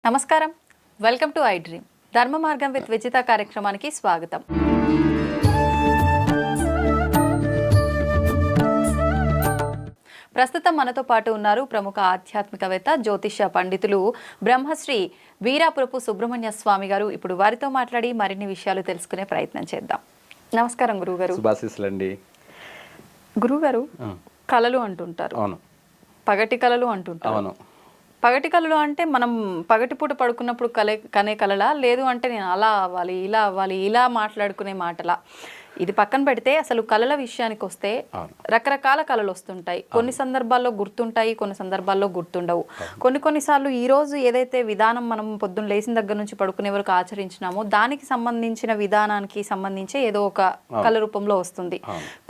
నమస్కారం, welcome to I dream. ధర్మ మార్గం విత్ విజిత కార్యక్రమానికి స్వాగతం. ప్రస్తుతం మనతో పాటు ఉన్నారు ప్రముఖ ఆధ్యాత్మికవేత్త, జ్యోతిష పండితులు బ్రహ్మశ్రీ వీరాపురపు సుబ్రహ్మణ్య స్వామి గారు. ఇప్పుడు వారితో మాట్లాడి మరిన్ని విషయాలు తెలుసుకునే ప్రయత్నం చేద్దాం. నమస్కారం గురువుగారు. శుభాశీస్సులండి. గురువుగారు, కళలు అంటుంటారు, అవును, పగటి కళలు అంటుంటారు. అవును, పగటి కళలు అంటే మనం పగటిపూట పడుకున్నప్పుడు కనే కళలా, లేదు అంటే నేను అలా అవ్వాలి, ఇలా అవ్వాలి, ఇలా మాట్లాడుకునే మాటలా? ఇది పక్కన పెడితే అసలు కళల విషయానికి వస్తే రకరకాల కళలు వస్తుంటాయి. కొన్ని సందర్భాల్లో గుర్తుంటాయి, కొన్ని సందర్భాల్లో గుర్తుండవు. కొన్నిసార్లు ఈ రోజు ఏదైతే విధానం మనం పొద్దున్న లేచిన దగ్గర నుంచి పడుకునే వరకు ఆచరించినామో దానికి సంబంధించిన విధానానికి సంబంధించి ఏదో ఒక కళ రూపంలో వస్తుంది.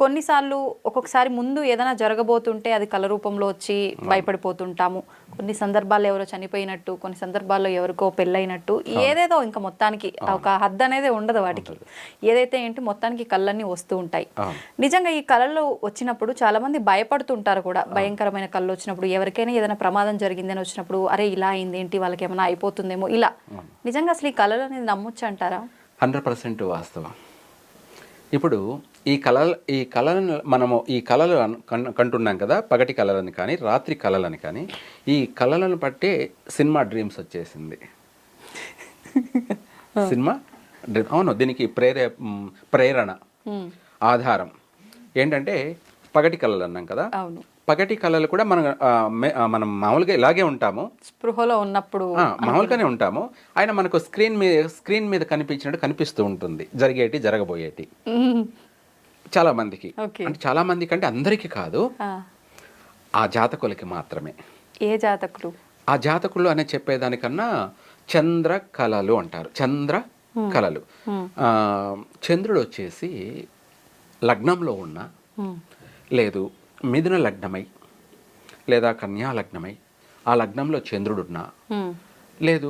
కొన్నిసార్లు ఒక్కొక్కసారి ముందు ఏదైనా జరగబోతుంటే అది కళ రూపంలో వచ్చి భయపడిపోతుంటాము. కొన్ని సందర్భాల్లో ఎవరో చనిపోయినట్టు, కొన్ని సందర్భాల్లో ఎవరికో పెళ్ళైనట్టు, ఏదేదో ఇంకా మొత్తానికి ఒక హద్దు అనేది ఉండదు వాటికి. ఏదైతే ఏంటి మొత్తానికి కళ్ళన్నీ వస్తూ ఉంటాయి. నిజంగా ఈ కళలు వచ్చినప్పుడు చాలా మంది భయపడుతుంటారు కూడా. భయంకరమైన కళ్ళు వచ్చినప్పుడు, ఎవరికైనా ఏదైనా ప్రమాదం జరిగిందని వచ్చినప్పుడు, అరే ఇలా అయింది ఏంటి, వాళ్ళకి ఏమైనా అయిపోతుందేమో ఇలా. నిజంగా అసలు ఈ కళలు అనేది నమ్మొచ్చు అంటారా? 100% వాస్తవం. ఇప్పుడు ఈ కళలను మనము ఈ కళలు కంటున్నాం కదా, పగటి కళలని కానీ రాత్రి కళలని కానీ, ఈ కళలను బట్టే సినిమా డ్రీమ్స్ వచ్చేసింది. సినిమా డ్రీమ్, అవును. దీనికి ప్రేరణ ఆధారం ఏంటంటే పగటి కళలు అన్నాం కదా. అవును, పగటి కళలు కూడా మనం మామూలుగా ఇలాగే ఉంటాము, స్పృహలో ఉన్నప్పుడు మామూలుగానే ఉంటాము. ఆయన మనకు స్క్రీన్ మీద కనిపించినట్టు కనిపిస్తూ ఉంటుంది, జరగబోయేటి చాలా మందికి. అంటే చాలా మందికి అంటే అందరికీ కాదు, ఆ జాతకులకి మాత్రమే. ఏ జాతకులు? ఆ జాతకులు అనే చెప్పేదానికన్నా చంద్ర కళలు అంటారు. చంద్ర కళలు, చంద్రుడు వచ్చేసి లగ్నంలో ఉన్న, లేదు మిథున లగ్నమై లేదా కన్యా లగ్నమై ఆ లగ్నంలో చంద్రుడున్నా, లేదు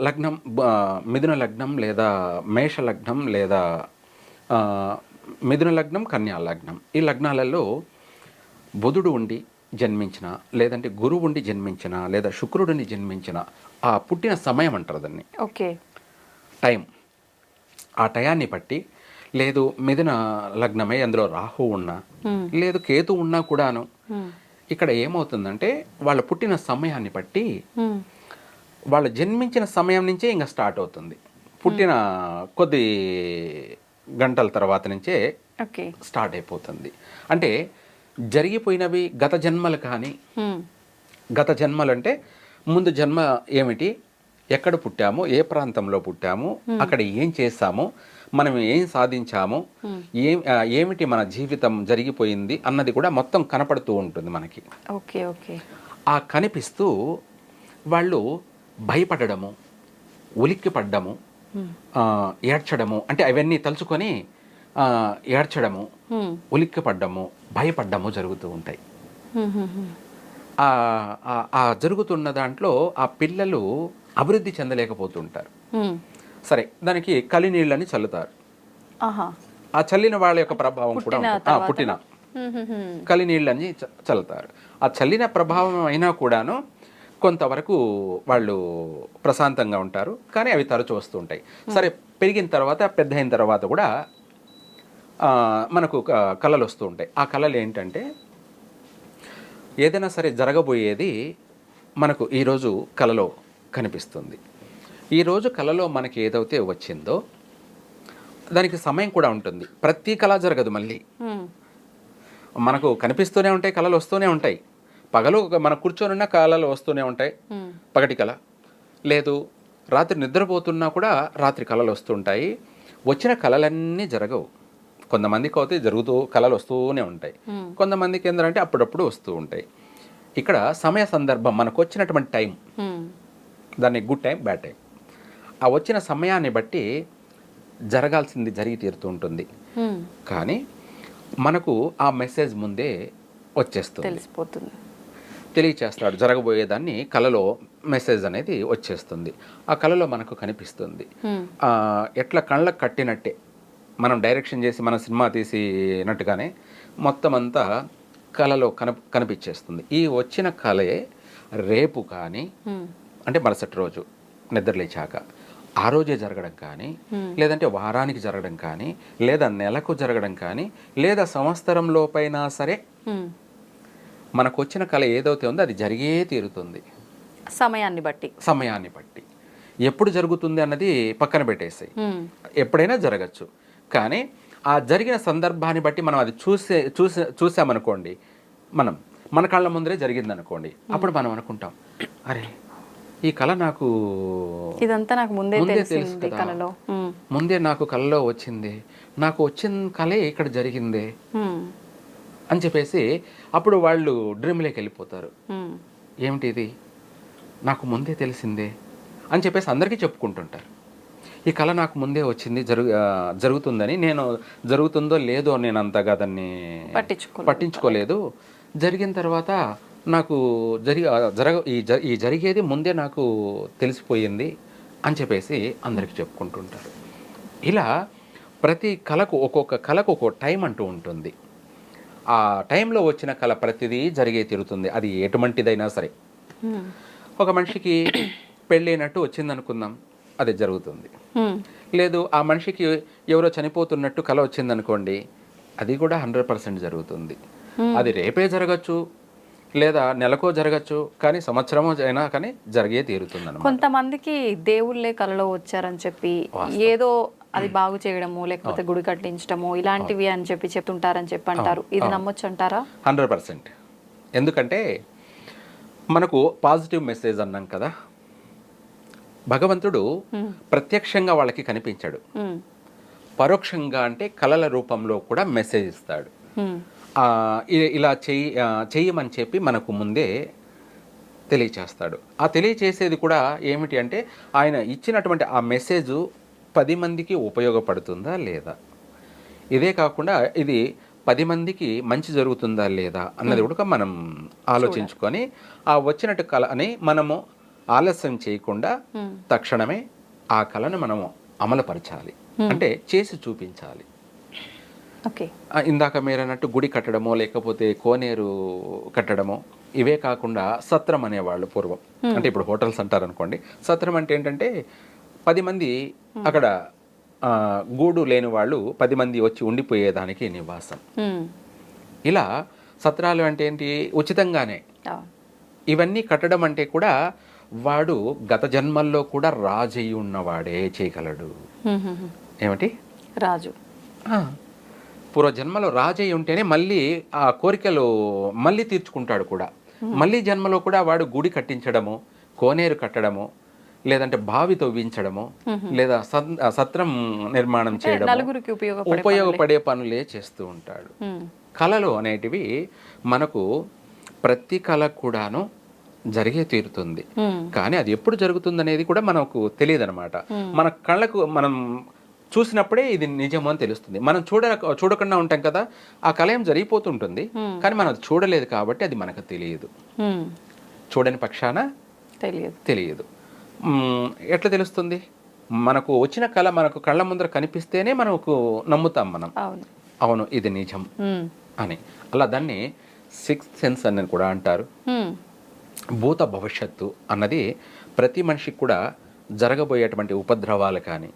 లగ్నం మిథున లగ్నం లేదా మేష లగ్నం లేదా మిథున లగ్నం కన్యా లగ్నం, ఈ లగ్నాలలో బుధుడు ఉండి జన్మించిన, లేదంటే గురువు ఉండి జన్మించిన, లేదా శుక్రుడిని జన్మించిన ఆ పుట్టిన సమయం అంటారు దాన్ని. Okay, time. ఆ టయాన్ని బట్టి, లేదు మిథున లగ్నమై అందులో రాహు ఉన్నా, లేదు కేతు ఉన్నా కూడాను, ఇక్కడ ఏమవుతుందంటే వాళ్ళ పుట్టిన సమయాన్ని బట్టి, వాళ్ళ జన్మించిన సమయం నుంచే ఇంకా స్టార్ట్ అవుతుంది. పుట్టిన కొద్ది గంటల తర్వాత నుంచే స్టార్ట్ అయిపోతుంది. అంటే జరిగిపోయినవి గత జన్మలు కానీ, గత జన్మలు అంటే ముందు జన్మ ఏమిటి, ఎక్కడ పుట్టాము, ఏ ప్రాంతంలో పుట్టాము, అక్కడ ఏం చేస్తాము, మనం ఏం సాధించాము, ఏమిటి మన జీవితం జరిగిపోయింది అన్నది కూడా మొత్తం కనపడుతూ ఉంటుంది మనకి. Okay okay. ఆ కనిపిస్తూ వాళ్ళు భయపడము, ఉలిక్కి పడ్డము, ఏడ్చడము, అంటే అవన్నీ తలుచుకొని ఏడ్చడము, ఉలిక్కి పడ్డము, భయపడ్డము జరుగుతూ ఉంటాయి. ఆ జరుగుతున్న దాంట్లో ఆ పిల్లలు అభివృద్ధి చెందలేకపోతుంటారు. సరే, దానికి కలినీళ్ళని చల్లుతారు. ఆ చల్లిన వాళ్ళ యొక్క ప్రభావం కూడా పుట్టిన కలినీళ్ళని చల్లుతారు. ఆ చల్లిన ప్రభావం అయినా కూడాను కొంతవరకు వాళ్ళు ప్రశాంతంగా ఉంటారు, కానీ అవి తరచు వస్తూ ఉంటాయి. సరే, పెరిగిన తర్వాత పెద్ద అయిన తర్వాత కూడా మనకు కళలు వస్తూ ఉంటాయి. ఆ కళలు ఏంటంటే ఏదైనా సరే జరగబోయేది మనకు ఈరోజు కళలో కనిపిస్తుంది. ఈరోజు కళలో మనకి ఏదైతే వచ్చిందో దానికి సమయం కూడా ఉంటుంది. ప్రతి కళ జరగదు, మళ్ళీ మనకు కనిపిస్తూనే ఉంటాయి, కళలు వస్తూనే ఉంటాయి. పగలు మన కూర్చొని కళలు వస్తూనే ఉంటాయి, పగటి కళ. లేదు రాత్రి నిద్రపోతున్నా కూడా రాత్రి కళలు వస్తుంటాయి. వచ్చిన కళలన్నీ జరగవు. కొంతమందికి అయితే జరుగుతూ కళలు వస్తూనే ఉంటాయి, కొంతమందికి ఏంటంటే అప్పుడప్పుడు వస్తూ ఉంటాయి. ఇక్కడ సమయ సందర్భం మనకు వచ్చినటువంటి టైం, దాన్ని గుడ్ టైం బ్యాడ్ టైం, ఆ వచ్చిన సమయాన్ని బట్టి జరగాల్సింది జరిగి తీరుతూ ఉంటుంది. కానీ మనకు ఆ మెసేజ్ ముందే వచ్చేస్తుంది, తెలిసిపోతుంది, తెలియచేస్తాడు. జరగబోయేదాన్ని కళలో మెసేజ్ అనేది వచ్చేస్తుంది. ఆ కళలో మనకు కనిపిస్తుంది. ఎట్లా కళ్ళకు కట్టినట్టే మనం డైరెక్షన్ చేసి మన సినిమా తీసినట్టుగానే మొత్తం అంతా కలలో కనిపించేస్తుంది. ఈ వచ్చిన కలే రేపు కానీ అంటే మరుసటి రోజు నిద్రలేచాక ఆ రోజే జరగడం కానీ, లేదంటే వారానికి జరగడం కానీ, లేదా నెలకు జరగడం కానీ, లేదా సంవత్సరం లోపైనా సరే మనకు వచ్చిన కళ ఏదైతే ఉందో అది జరిగే తీరుతుంది. సమయాన్ని బట్టి ఎప్పుడు జరుగుతుంది అన్నది పక్కన పెట్టేసాయి. ఎప్పుడైనా జరగచ్చు. కానీ ఆ జరిగిన సందర్భాన్ని బట్టి మనం అది చూసామనుకోండి, మన కళ్ళ ముందరే జరిగిందనుకోండి, అప్పుడు మనం అనుకుంటాం, అరే ఈ కళ నాకు ఇదంతా నాకు ముందే తెలుసు కదా, ముందే నాకు కళలో వచ్చింది, నాకు వచ్చిన కళే ఇక్కడ జరిగింది అని చెప్పేసి అప్పుడు వాళ్ళు డ్రీమ్లోకి వెళ్ళిపోతారు. ఏమిటి ఇది, నాకు ముందే తెలిసిందే అని చెప్పేసి అందరికీ చెప్పుకుంటుంటారు. ఈ కళ నాకు ముందే వచ్చింది, జరుగుతుందని. నేను జరుగుతుందో లేదో నేను అంతగా దాన్ని పట్టించుకోలేదు. జరిగిన తర్వాత నాకు ఈ జరిగేది ముందే నాకు తెలిసిపోయింది అని చెప్పేసి అందరికీ చెప్పుకుంటుంటారు. ఇలా ప్రతి కళకు ఒక్కొక్క కళకు ఒక్కొక్క టైం అంటూ ఉంటుంది. ఆ టైంలో వచ్చిన కళ ప్రతిదీ జరిగే తీరుతుంది. అది ఎటువంటిదైనా సరే. ఒక మనిషికి పెళ్ళైనట్టు వచ్చిందనుకుందాం, అది జరుగుతుంది. లేదు ఆ మనిషికి ఎవరో చనిపోతున్నట్టు కళ వచ్చిందనుకోండి, అది కూడా 100% జరుగుతుంది. అది రేపే జరగచ్చు, లేదా నెలకో జరగచ్చు, కానీ సంవత్సరమో అయినా కానీ జరిగే తీరుతుంది. కొంతమందికి దేవుళ్ళే కళలో వచ్చారని చెప్పి ఏదో అది బాగు చేయడము, లేకపోతే గుడి కట్టించడము, ఇలాంటివి అని చెప్పి చెప్తుంటారని చెప్పి అంటారు. ఇది నమ్మొచ్చు అంటారా? 100%. ఎందుకంటే మనకు పాజిటివ్ మెసేజ్ అన్నాం కదా, భగవంతుడు ప్రత్యక్షంగా వాళ్ళకి కనిపించాడు, పరోక్షంగా అంటే కళల రూపంలో కూడా మెసేజ్ ఇస్తాడు. ఇలా చెయ్యమని చెప్పి మనకు ముందే తెలియచేస్తాడు. ఆ తెలియచేసేది కూడా ఏమిటి అంటే ఆయన ఇచ్చినటువంటి ఆ మెసేజ్ 10 మందికి ఉపయోగపడుతుందా లేదా, ఇదే కాకుండా ఇది 10 మందికి మంచి జరుగుతుందా లేదా అన్నది కూడా మనం ఆలోచించుకొని ఆ వచ్చినట్టు కళని మనము ఆలస్యం చేయకుండా తక్షణమే ఆ కళను మనము అమలుపరచాలి, అంటే చేసి చూపించాలి. ఇందాక మీరు అన్నట్టు గుడి కట్టడమో లేకపోతే కోనేరు కట్టడమో, ఇవే కాకుండా సత్రం అనేవాళ్ళు పూర్వం. అంటే ఇప్పుడు హోటల్స్ అంటారు అనుకోండి. సత్రం అంటే ఏంటంటే 10 మంది అక్కడ గూడు లేని వాళ్ళు 10 మంది వచ్చి ఉండిపోయేదానికి నివాసం. ఇలా సత్రాలు అంటే ఏంటి, ఉచితంగానే. ఇవన్నీ కట్టడం అంటే కూడా వాడు గత జన్మల్లో కూడా రాజు అయి ఉన్నవాడే చేయగలడు. ఏమిటి, రాజు. పూర్వజన్మలో రాజయ్య ఉంటేనే మళ్ళీ ఆ కోరికలు మళ్ళీ తీర్చుకుంటాడు కూడా. మళ్ళీ జన్మలో కూడా వాడు గుడి కట్టించడము, కోనేరు కట్టడము, లేదంటే బావి తవ్వించడము, లేదా సత్రం నిర్మాణం చేయడము, ఉపయోగపడే పనులే చేస్తూ ఉంటాడు. కళలు అనేటివి మనకు ప్రతి కళ కూడాను జరిగే తీరుతుంది. కానీ అది ఎప్పుడు జరుగుతుంది అనేది కూడా మనకు తెలియదు అనమాట. మన కళ్ళకు మనం చూసినప్పుడే ఇది నిజమో అని తెలుస్తుంది. మనం చూడకుండా ఉంటాం కదా, ఆ కళ ఏం జరిగిపోతుంటుంది, కానీ మనం చూడలేదు కాబట్టి అది మనకు తెలియదు. చూడని పక్షాన తెలియదు. ఎట్లా తెలుస్తుంది? మనకు వచ్చిన కళ మనకు కళ్ళ ముందర కనిపిస్తేనే మనకు నమ్ముతాం మనం, అవును ఇది నిజం అని. అలా దాన్ని 6th సెన్స్ అని కూడా అంటారు. భూత భవిష్యత్తు అన్నది ప్రతి మనిషికి కూడా జరగబోయేటువంటి ఉపద్రవాలు కానీ,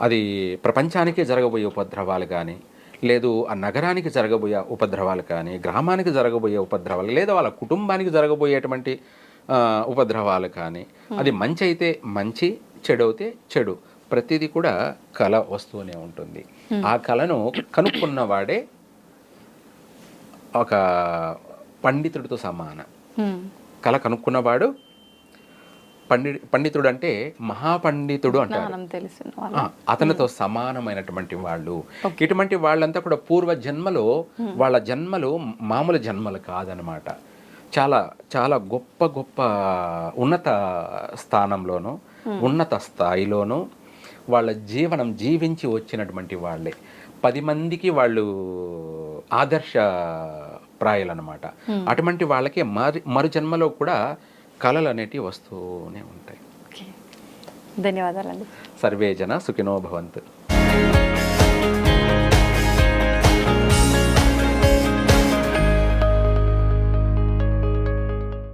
అది ప్రపంచానికే జరగబోయే ఉపద్రవాలు కానీ, లేదు ఆ నగరానికి జరగబోయే ఉపద్రవాలు కానీ, గ్రామానికి జరగబోయే ఉపద్రవాలు, లేదా వాళ్ళ కుటుంబానికి జరగబోయేటువంటి ఉపద్రవాలు కానీ, అది మంచి అయితే మంచి, చెడు అయితే చెడు, ప్రతిదీ కూడా కళ వస్తూనే ఉంటుంది. ఆ కళను కనుక్కున్నవాడే ఒక పండితుడితో సమానం. కళ కనుక్కున్నవాడు పండితుడు, అంటే మహాపండితుడు అంటారు. అతనితో సమానమైనటువంటి వాళ్ళు. ఇటువంటి వాళ్ళంతా కూడా పూర్వ జన్మలో వాళ్ళ జన్మలు మామూలు జన్మలు కాదనమాట. చాలా చాలా గొప్ప గొప్ప ఉన్నత స్థానంలోనూ ఉన్నత స్థాయిలోనూ వాళ్ళ జీవనం జీవించి వచ్చినటువంటి వాళ్ళే. 10 మందికి వాళ్ళు ఆదర్శ ప్రాయాలు అనమాట. అటువంటి వాళ్ళకి మరు జన్మలో కూడా కళలు అనేటివి వస్తూనే ఉంటాయి. ధన్యవాదాలండి. సర్వే జన సుఖినో భవంతు.